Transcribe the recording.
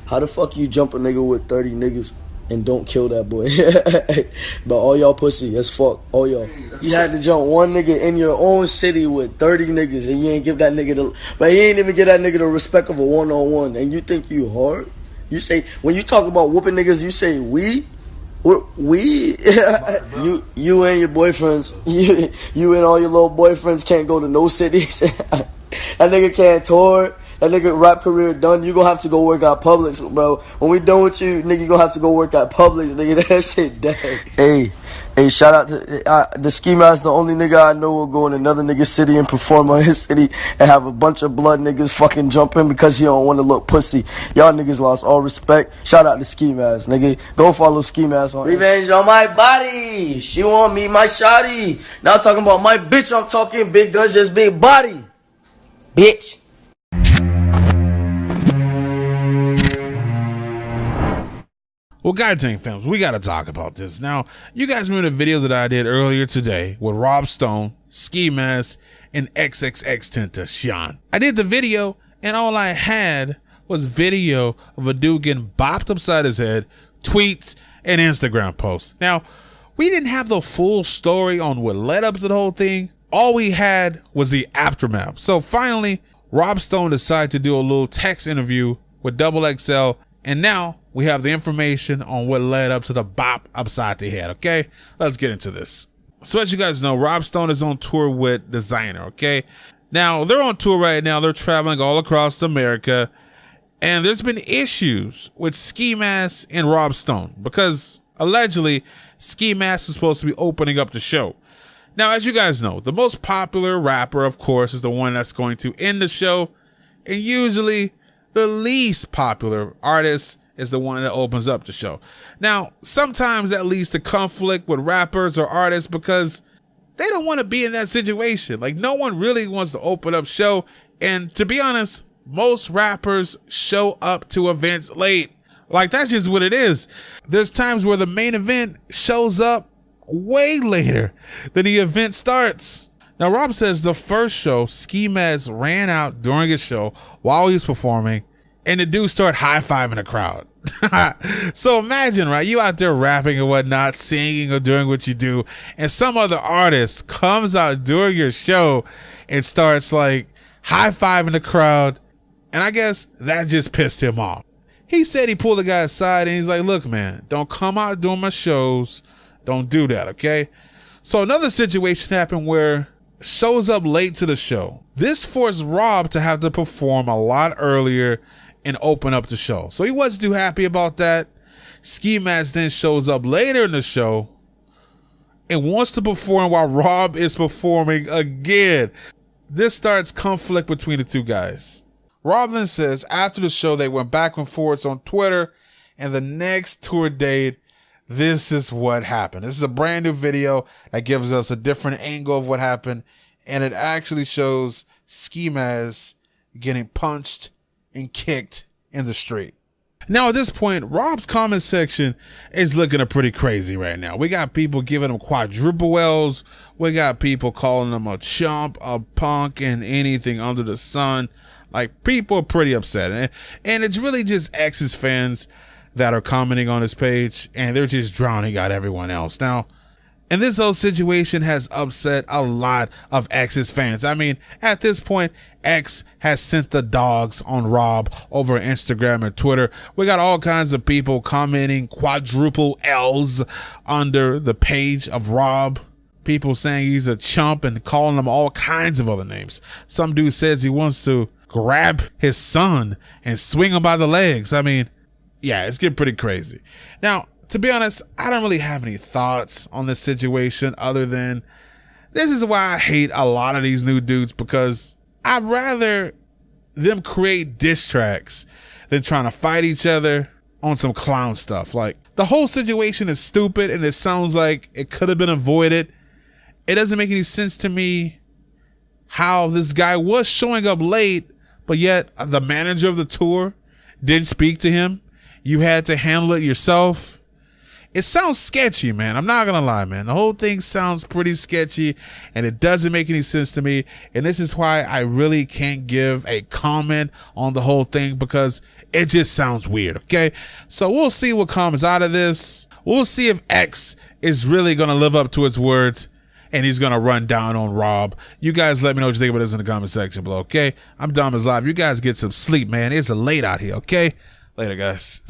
How the fuck you jump a nigga with 30 niggas and don't kill that boy? But all y'all pussy as fuck, all y'all. You had to jump one nigga in your own city with 30 niggas and you ain't give that nigga the, but you ain't even give that nigga the respect of a one-on-one, and you think you hard? You say, when you talk about whooping niggas, you say we? You and your boyfriends, you and all your little boyfriends can't go to no cities. That nigga can't tour. That nigga rap career done. You gonna have to go work at Publix, bro. When we done with you, nigga, you gonna have to go work at Publix, nigga. That shit dead. Hey, shout out to the Ski Mask. The only nigga I know will go in another nigga's city and perform on his city and have a bunch of blood niggas fucking jump in because he don't want to look pussy. Y'all niggas lost all respect. Shout out to Ski Mask, nigga. Go follow Ski Mask on Revenge on my body. She want me, my shawty. Now I'm talking about my bitch. I'm talking big guns, just big body, bitch. Well, God dang, films, we got to talk about this. Now, you guys remember the video that I did earlier today with Rob Stone, Ski Mask, and xxxtentacion. I did the video, and all I had was video of a dude getting bopped upside his head, tweets, and Instagram posts. Now, we didn't have the full story on what led up to the whole thing. All we had was the aftermath. So finally, Rob Stone decided to do a little text interview with XXL, and now we have the information on what led up to the bop upside the head, okay? Let's get into this. So as you guys know, Rob Stone is on tour with Designer, okay? Now, they're on tour right now. They're traveling all across America, and there's been issues with Ski Mask and Rob Stone because allegedly Ski Mask was supposed to be opening up the show. Now, as you guys know, the most popular rapper, of course, is the one that's going to end the show, and usually the least popular artist is the one that opens up the show. Now, sometimes that leads to conflict with rappers or artists because they don't want to be in that situation. Like, no one really wants to open up show. And to be honest, most rappers show up to events late. Like, that's just what it is. There's times where the main event shows up way later than the event starts. Now, Rob says the first show, Ski Mask ran out during his show while he was performing, and the dude started high-fiving the crowd. So imagine, right? You out there rapping and whatnot, singing or doing what you do, and some other artist comes out during your show and starts like high-fiving the crowd. And I guess that just pissed him off. He said he pulled the guy aside and he's like, look, man, don't come out during my shows. Don't do that, okay? So another situation happened where shows up late to the show. This forced Rob to have to perform a lot earlier and open up the show. So he wasn't too happy about that. Ski Mask then shows up later in the show and wants to perform while Rob is performing again. This starts conflict between the two guys. Rob then says after the show they went back and forth on Twitter, and the next tour date, this is what happened. This is a brand new video that gives us a different angle of what happened, and it actually shows Ski Mask getting punched and kicked in the street. Now at this point, Rob's comment section is looking pretty crazy right now. We got people giving him quadruple L's. We got people calling him a chump, a punk, and anything under the sun. Like, people are pretty upset. And it's really just X's fans that are commenting on his page, and they're just drowning out everyone else. Now, and this whole situation has upset a lot of X's fans. I mean, at this point, X has sent the dogs on Rob over Instagram and Twitter. We got all kinds of people commenting quadruple L's under the page of Rob. People saying he's a chump and calling him all kinds of other names. Some dude says he wants to grab his son and swing him by the legs. I mean, yeah, it's getting pretty crazy. Now, to be honest, I don't really have any thoughts on this situation other than this is why I hate a lot of these new dudes, because I'd rather them create diss tracks than trying to fight each other on some clown stuff. Like, the whole situation is stupid and it sounds like it could have been avoided. It doesn't make any sense to me how this guy was showing up late, but yet the manager of the tour didn't speak to him. You had to handle it yourself. it sounds sketchy, man. I'm not gonna lie, man. The whole thing sounds pretty sketchy and it doesn't make any sense to me. And this is why I really can't give a comment on the whole thing, because it just sounds weird. Okay, so we'll see what comes out of this. We'll see if X is really gonna live up to its words and he's gonna run down on Rob. You guys let me know what you think about this in the comment section below. Okay, I'm Dom is live. You guys get some sleep, man. It's late out here. Okay, later, guys.